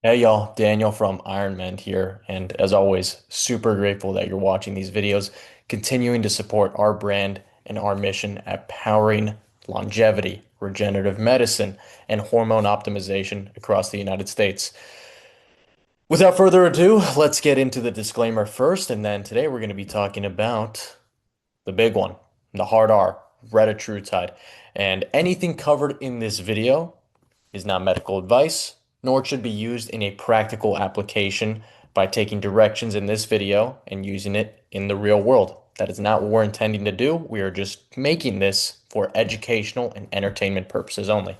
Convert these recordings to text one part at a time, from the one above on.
Hey y'all, Daniel from Iron Man here, and as always, super grateful that you're watching these videos, continuing to support our brand and our mission at powering longevity, regenerative medicine, and hormone optimization across the United States. Without further ado, let's get into the disclaimer first, and then today we're going to be talking about the big one, the hard R, Retatrutide. And anything covered in this video is not medical advice, nor should be used in a practical application by taking directions in this video and using it in the real world. That is not what we're intending to do. We are just making this for educational and entertainment purposes only.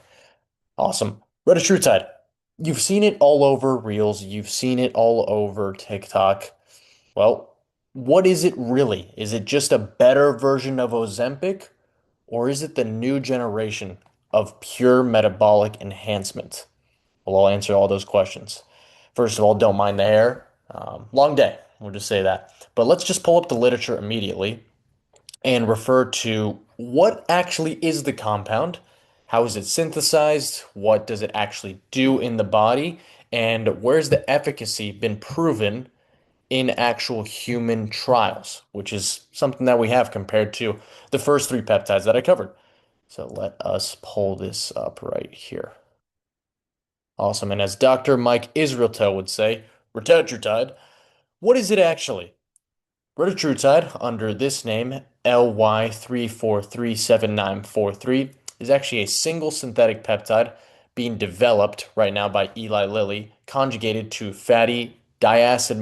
Awesome. Retatrutide. You've seen it all over Reels. You've seen it all over TikTok. Well, what is it really? Is it just a better version of Ozempic, or is it the new generation of pure metabolic enhancement? Well, I'll answer all those questions. First of all, don't mind the hair. Long day, we'll just say that. But let's just pull up the literature immediately and refer to what actually is the compound, how is it synthesized, what does it actually do in the body, and where's the efficacy been proven in actual human trials, which is something that we have compared to the first three peptides that I covered. So let us pull this up right here. Awesome. And as Dr. Mike Israeltel would say, retatrutide, what is it actually? Retatrutide, under this name, LY3437943, is actually a single synthetic peptide being developed right now by Eli Lilly, conjugated to fatty diacid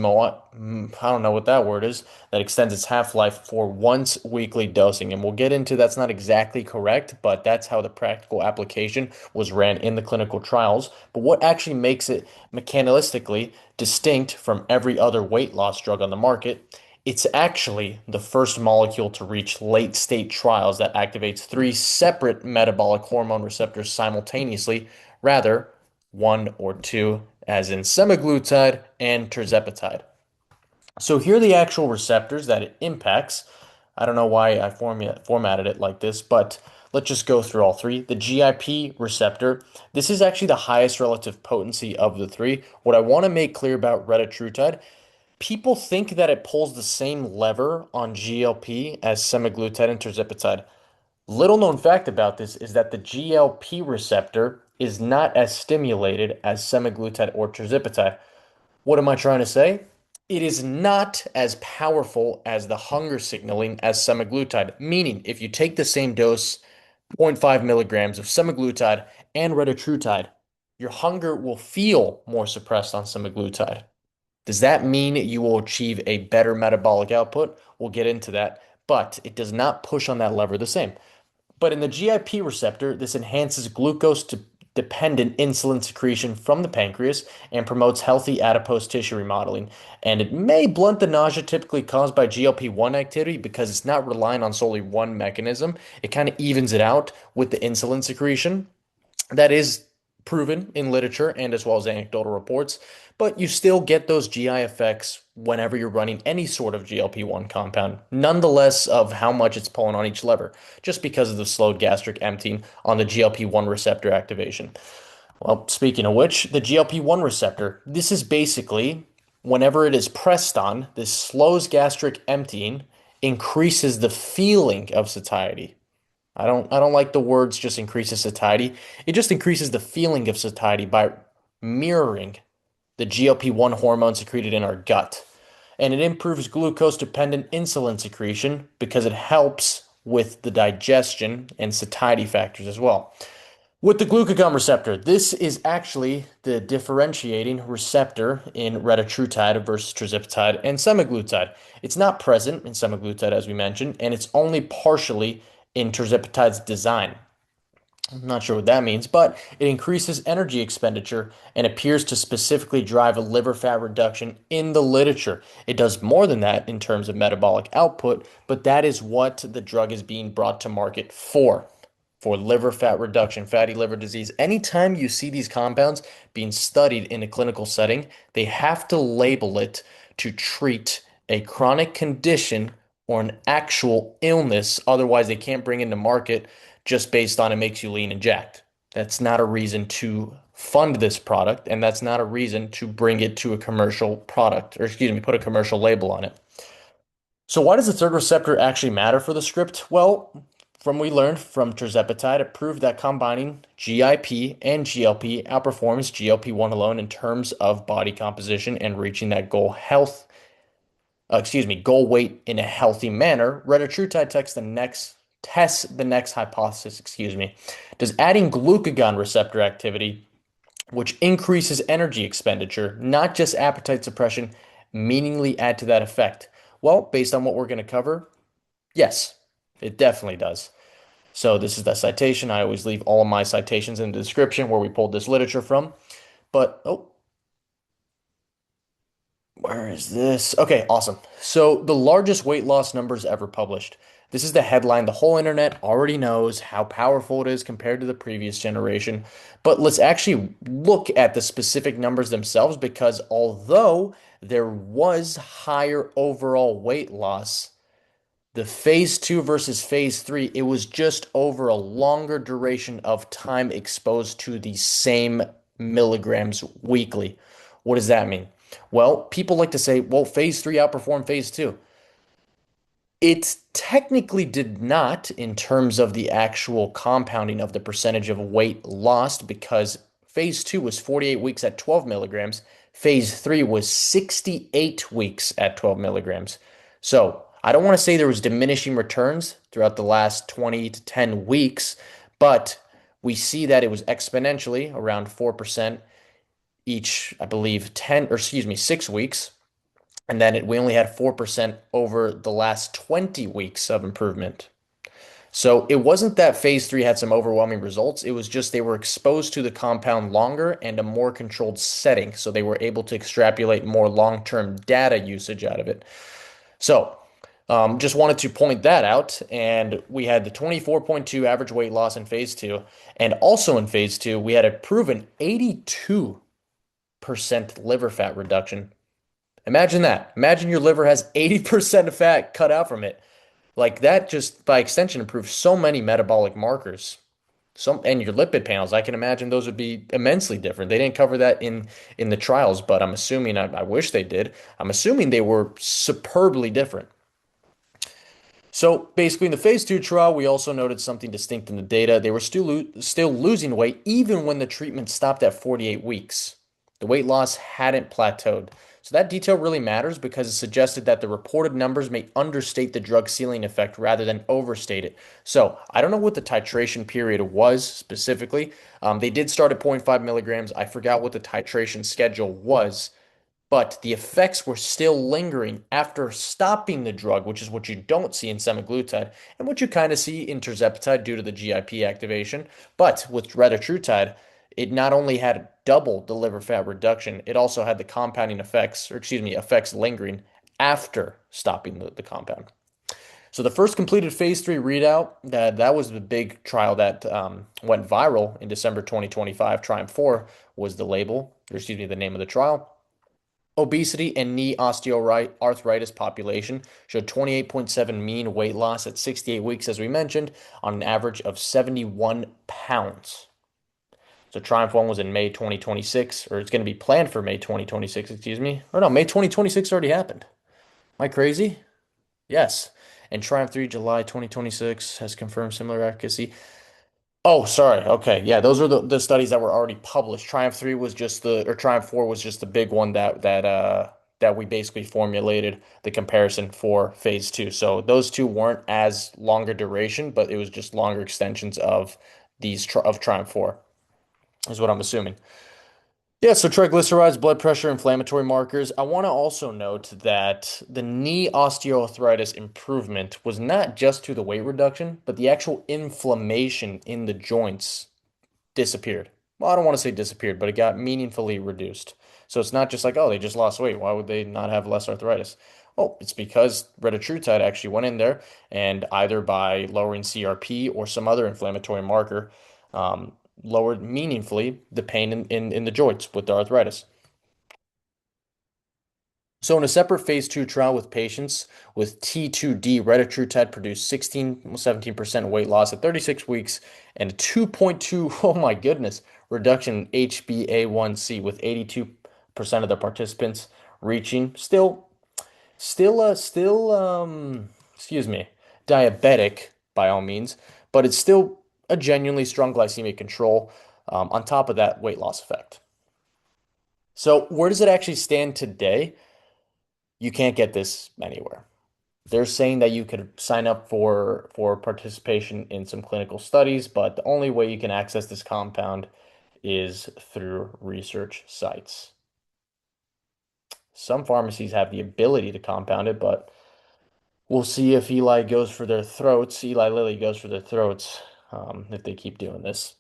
I don't know what that word is, that extends its half-life for once weekly dosing. And we'll get into that's not exactly correct, but that's how the practical application was ran in the clinical trials. But what actually makes it mechanistically distinct from every other weight loss drug on the market, it's actually the first molecule to reach late state trials that activates three separate metabolic hormone receptors simultaneously, rather one or two, as in semaglutide and tirzepatide. So here are the actual receptors that it impacts. I don't know why I formatted it like this, but let's just go through all three. The GIP receptor, this is actually the highest relative potency of the three. What I want to make clear about retatrutide, people think that it pulls the same lever on GLP as semaglutide and tirzepatide. Little known fact about this is that the GLP receptor is not as stimulated as semaglutide or tirzepatide. What am I trying to say? It is not as powerful as the hunger signaling as semaglutide, meaning if you take the same dose, zero point 0.5 milligrams of semaglutide and retatrutide, your hunger will feel more suppressed on semaglutide. Does that mean you will achieve a better metabolic output? We'll get into that, but it does not push on that lever the same. But in the GIP receptor, this enhances glucose dependent insulin secretion from the pancreas and promotes healthy adipose tissue remodeling. And it may blunt the nausea typically caused by GLP-1 activity because it's not relying on solely one mechanism. It kind of evens it out with the insulin secretion. That is proven in literature and as well as anecdotal reports, but you still get those GI effects whenever you're running any sort of GLP-1 compound, nonetheless of how much it's pulling on each lever, just because of the slowed gastric emptying on the GLP-1 receptor activation. Well, speaking of which, the GLP-1 receptor, this is basically whenever it is pressed on, this slows gastric emptying, increases the feeling of satiety. I don't like the words just increases satiety. It just increases the feeling of satiety by mirroring the GLP-1 hormone secreted in our gut. And it improves glucose-dependent insulin secretion because it helps with the digestion and satiety factors as well. With the glucagon receptor, this is actually the differentiating receptor in retatrutide versus tirzepatide and semaglutide. It's not present in semaglutide, as we mentioned, and it's only partially in tirzepatide's design. I'm not sure what that means, but it increases energy expenditure and appears to specifically drive a liver fat reduction in the literature. It does more than that in terms of metabolic output, but that is what the drug is being brought to market for liver fat reduction, fatty liver disease. Anytime you see these compounds being studied in a clinical setting, they have to label it to treat a chronic condition or an actual illness. Otherwise, they can't bring into market just based on it makes you lean and jacked. That's not a reason to fund this product, and that's not a reason to bring it to a commercial product, or excuse me, put a commercial label on it. So why does the third receptor actually matter for the script? Well, from we learned from tirzepatide, it proved that combining GIP and GLP outperforms GLP-1 alone in terms of body composition and reaching that goal weight in a healthy manner. Retatrutide tests the next hypothesis, Does adding glucagon receptor activity, which increases energy expenditure, not just appetite suppression, meaningfully add to that effect? Well, based on what we're going to cover, yes, it definitely does. So this is the citation. I always leave all of my citations in the description where we pulled this literature from. But, oh, where is this? Okay, awesome. So the largest weight loss numbers ever published. This is the headline. The whole internet already knows how powerful it is compared to the previous generation. But let's actually look at the specific numbers themselves because although there was higher overall weight loss, the phase two versus phase three, it was just over a longer duration of time exposed to the same milligrams weekly. What does that mean? Well, people like to say, well, phase three outperformed phase two. It technically did not in terms of the actual compounding of the percentage of weight lost because phase two was 48 weeks at 12 milligrams. Phase three was 68 weeks at 12 milligrams. So I don't want to say there was diminishing returns throughout the last 20 to 10 weeks, but we see that it was exponentially around 4% each, I believe, 10 or excuse me, 6 weeks. And then we only had 4% over the last 20 weeks of improvement. So it wasn't that phase three had some overwhelming results. It was just they were exposed to the compound longer and a more controlled setting. So they were able to extrapolate more long-term data usage out of it. So just wanted to point that out. And we had the 24.2 average weight loss in phase two. And also in phase two, we had a proven 82% liver fat reduction. Imagine that. Imagine your liver has 80% of fat cut out from it. Like that just by extension improves so many metabolic markers. And your lipid panels, I can imagine those would be immensely different. They didn't cover that in the trials, but I'm assuming I wish they did. I'm assuming they were superbly different. So basically, in the phase two trial, we also noted something distinct in the data. They were still losing weight even when the treatment stopped at 48 weeks. The weight loss hadn't plateaued. So that detail really matters because it suggested that the reported numbers may understate the drug ceiling effect rather than overstate it. So I don't know what the titration period was specifically. They did start at zero point 0.5 milligrams. I forgot what the titration schedule was, but the effects were still lingering after stopping the drug, which is what you don't see in semaglutide and what you kind of see in tirzepatide due to the GIP activation. But with retatrutide, it not only had double the liver fat reduction, it also had the compounding effects, or excuse me, effects lingering after stopping the compound. So the first completed phase three readout, that was the big trial that went viral in December 2025. Triumph 4 was the label, or excuse me, the name of the trial. Obesity and knee osteoarthritis population showed 28.7 mean weight loss at 68 weeks, as we mentioned, on an average of 71 pounds. So Triumph 1 was in May 2026, or it's going to be planned for May 2026, excuse me. Or no, May 2026 already happened. Am I crazy? Yes. And Triumph 3, July 2026 has confirmed similar efficacy. Oh, sorry. Okay. Yeah, those are the studies that were already published. Triumph 3 was just or Triumph 4 was just the big one that we basically formulated the comparison for phase two. So those two weren't as longer duration, but it was just longer extensions of of Triumph 4, is what I'm assuming. Yeah, so triglycerides, blood pressure, inflammatory markers. I want to also note that the knee osteoarthritis improvement was not just to the weight reduction, but the actual inflammation in the joints disappeared. Well, I don't want to say disappeared, but it got meaningfully reduced. So it's not just like, oh, they just lost weight. Why would they not have less arthritis? Oh, it's because retatrutide actually went in there and either by lowering CRP or some other inflammatory marker, um, lowered meaningfully the pain in the joints with the arthritis. So in a separate phase two trial with patients with T2D, retatrutide produced 17% weight loss at 36 weeks and a 2.2, oh my goodness, reduction in HbA1c with 82% of the participants reaching excuse me, diabetic by all means, but it's still a genuinely strong glycemic control, on top of that weight loss effect. So where does it actually stand today? You can't get this anywhere. They're saying that you could sign up for participation in some clinical studies, but the only way you can access this compound is through research sites. Some pharmacies have the ability to compound it, but we'll see if Eli Lilly goes for their throats, if they keep doing this.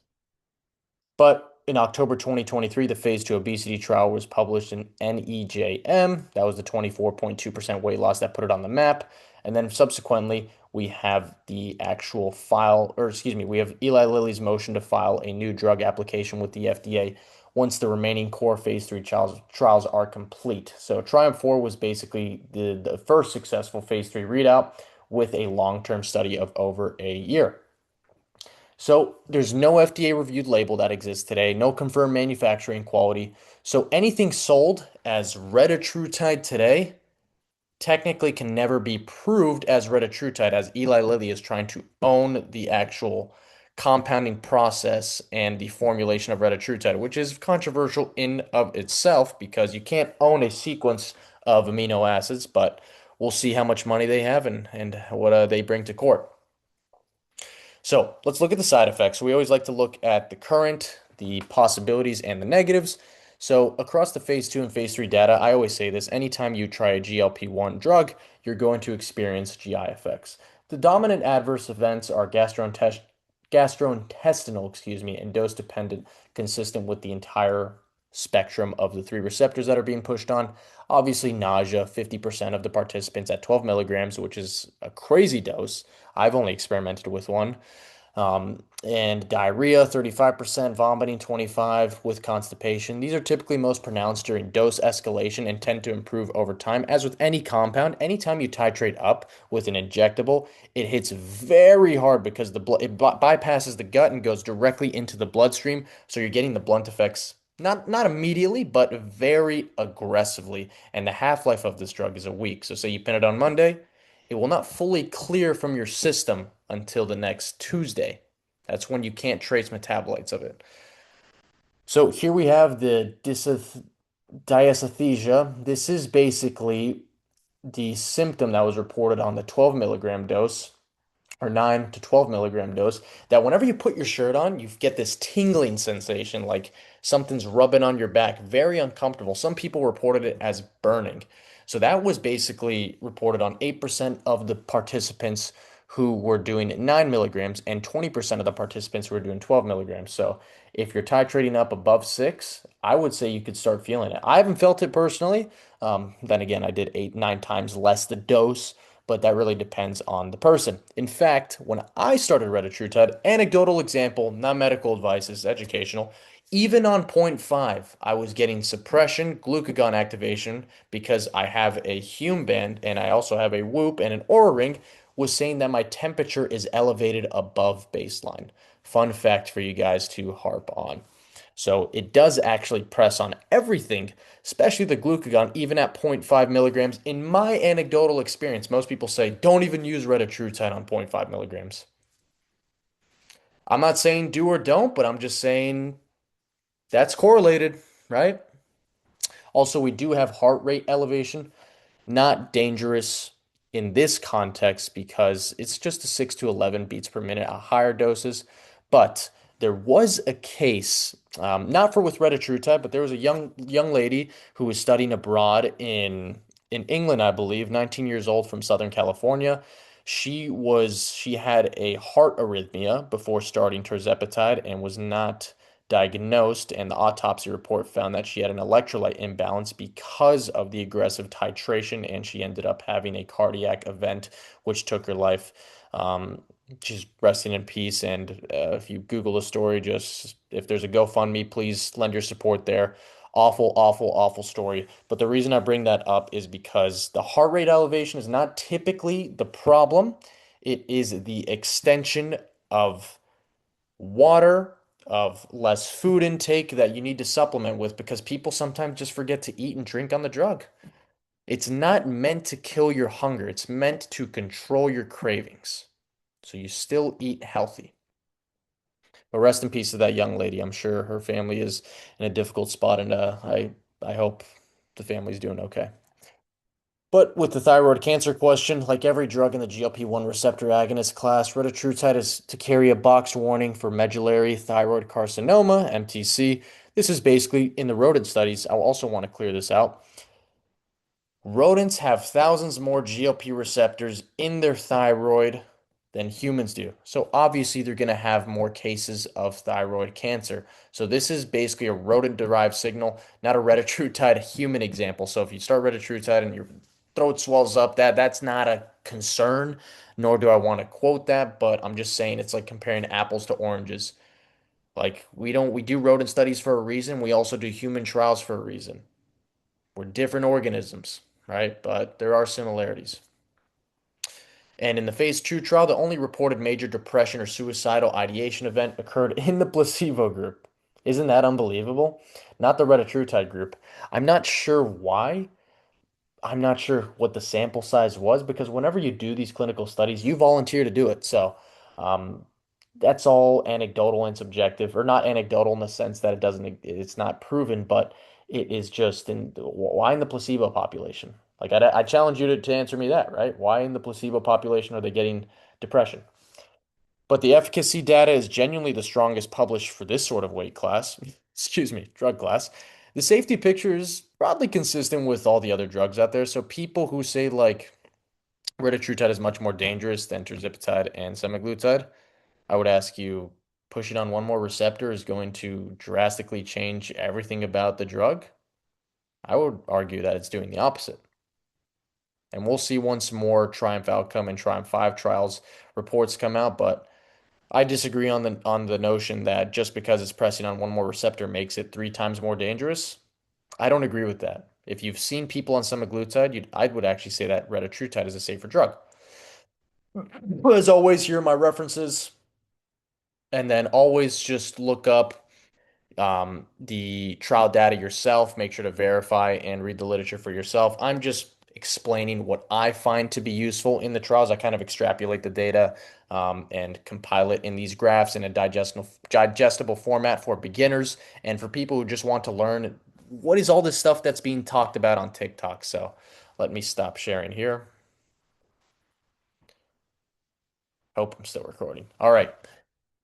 But in October 2023, the phase 2 obesity trial was published in NEJM. That was the 24.2% weight loss that put it on the map. And then subsequently, we have the actual file, or excuse me, we have Eli Lilly's motion to file a new drug application with the FDA once the remaining core phase 3 trials are complete. So Triumph 4 was basically the first successful phase 3 readout with a long-term study of over a year. So there's no FDA reviewed label that exists today, no confirmed manufacturing quality. So anything sold as Retatrutide today technically can never be proved as Retatrutide, as Eli Lilly is trying to own the actual compounding process and the formulation of Retatrutide, which is controversial in of itself because you can't own a sequence of amino acids, but we'll see how much money they have and what they bring to court. So let's look at the side effects. We always like to look at the current, the possibilities, and the negatives. So across the phase 2 and phase 3 data, I always say this, anytime you try a GLP-1 drug, you're going to experience GI effects. The dominant adverse events are gastrointestinal, excuse me, and dose dependent, consistent with the entire spectrum of the three receptors that are being pushed on. Obviously, nausea, 50% of the participants at 12 milligrams, which is a crazy dose. I've only experimented with one. And diarrhea, 35%, vomiting, 25% with constipation. These are typically most pronounced during dose escalation and tend to improve over time. As with any compound, anytime you titrate up with an injectable, it hits very hard because it bypasses the gut and goes directly into the bloodstream. So you're getting the blunt effects not immediately, but very aggressively. And the half-life of this drug is a week. So say you pin it on Monday, it will not fully clear from your system until the next Tuesday. That's when you can't trace metabolites of it. So here we have the dysesthesia. This is basically the symptom that was reported on the 12 milligram dose or 9 to 12 milligram dose, that whenever you put your shirt on, you get this tingling sensation like something's rubbing on your back. Very uncomfortable. Some people reported it as burning. So that was basically reported on 8% of the participants who were doing 9 milligrams and 20% of the participants who were doing 12 milligrams. So if you're titrating up above 6, I would say you could start feeling it. I haven't felt it personally. Then again, I did 8, 9 times less the dose, but that really depends on the person. In fact, when I started Retatrutide, anecdotal example, not medical advice, is educational. Even on point 0.5, I was getting suppression, glucagon activation because I have a Hume band and I also have a Whoop and an Oura ring, was saying that my temperature is elevated above baseline. Fun fact for you guys to harp on. So it does actually press on everything, especially the glucagon, even at 0.5 milligrams. In my anecdotal experience, most people say don't even use Retatrutide on 0.5 milligrams. I'm not saying do or don't, but I'm just saying that's correlated, right? Also, we do have heart rate elevation. Not dangerous in this context because it's just a 6 to 11 beats per minute at higher doses. But there was a case, not for with Retatrutide, but there was a young lady who was studying abroad in England, I believe, 19 years old from Southern California. She had a heart arrhythmia before starting tirzepatide and was not diagnosed, and the autopsy report found that she had an electrolyte imbalance because of the aggressive titration, and she ended up having a cardiac event which took her life. She's resting in peace, and if you Google the story, just if there's a GoFundMe, please lend your support there. Awful, awful, awful story. But the reason I bring that up is because the heart rate elevation is not typically the problem. It is the extension of water of less food intake that you need to supplement with because people sometimes just forget to eat and drink on the drug. It's not meant to kill your hunger. It's meant to control your cravings. So you still eat healthy. But rest in peace to that young lady. I'm sure her family is in a difficult spot, and I hope the family's doing okay. But with the thyroid cancer question, like every drug in the GLP-1 receptor agonist class, retatrutide is to carry a boxed warning for medullary thyroid carcinoma, MTC. This is basically in the rodent studies. I also want to clear this out. Rodents have thousands more GLP receptors in their thyroid than humans do. So obviously they're going to have more cases of thyroid cancer. So this is basically a rodent-derived signal, not a retatrutide human example. So if you start retatrutide and your throat swells up, that's not a concern, nor do I want to quote that, but I'm just saying it's like comparing apples to oranges. Like we do rodent studies for a reason. We also do human trials for a reason. We're different organisms, right? But there are similarities. And in the phase 2 trial, the only reported major depression or suicidal ideation event occurred in the placebo group. Isn't that unbelievable? Not the retatrutide group. I'm not sure why. I'm not sure what the sample size was because whenever you do these clinical studies, you volunteer to do it. So um, that's all anecdotal and subjective, or not anecdotal in the sense that it's not proven, but it is just why in the placebo population? Like I challenge you to answer me that, right? Why in the placebo population are they getting depression? But the efficacy data is genuinely the strongest published for this sort of weight class. Excuse me, drug class. The safety picture is broadly consistent with all the other drugs out there. So people who say like retatrutide is much more dangerous than tirzepatide and semaglutide, I would ask you, pushing on one more receptor is going to drastically change everything about the drug? I would argue that it's doing the opposite. And we'll see once more Triumph Outcome and Triumph 5 trials reports come out, but I disagree on the notion that just because it's pressing on one more receptor makes it 3 times more dangerous. I don't agree with that. If you've seen people on semaglutide, I would actually say that retatrutide is a safer drug. As always, here are my references, and then always just look up the trial data yourself. Make sure to verify and read the literature for yourself. I'm just explaining what I find to be useful in the trials. I kind of extrapolate the data and compile it in these graphs in a digestible format for beginners and for people who just want to learn what is all this stuff that's being talked about on TikTok. So let me stop sharing here. Hope I'm still recording. All right.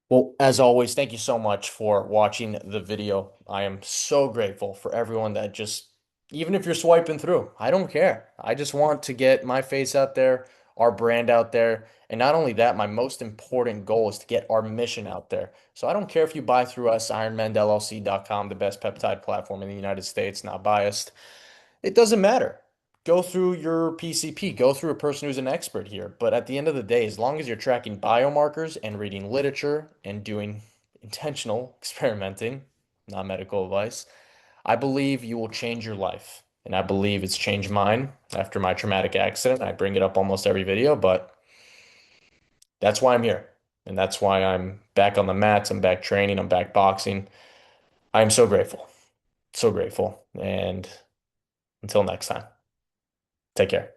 Well, as always, thank you so much for watching the video. I am so grateful for everyone that just, even if you're swiping through, I don't care. I just want to get my face out there, our brand out there. And not only that, my most important goal is to get our mission out there. So I don't care if you buy through us, ironmandllc.com, the best peptide platform in the United States, not biased. It doesn't matter. Go through your PCP, go through a person who's an expert here. But at the end of the day, as long as you're tracking biomarkers and reading literature and doing intentional experimenting, not medical advice, I believe you will change your life. And I believe it's changed mine after my traumatic accident. I bring it up almost every video, but that's why I'm here. And that's why I'm back on the mats. I'm back training. I'm back boxing. I'm so grateful. So grateful. And until next time, take care.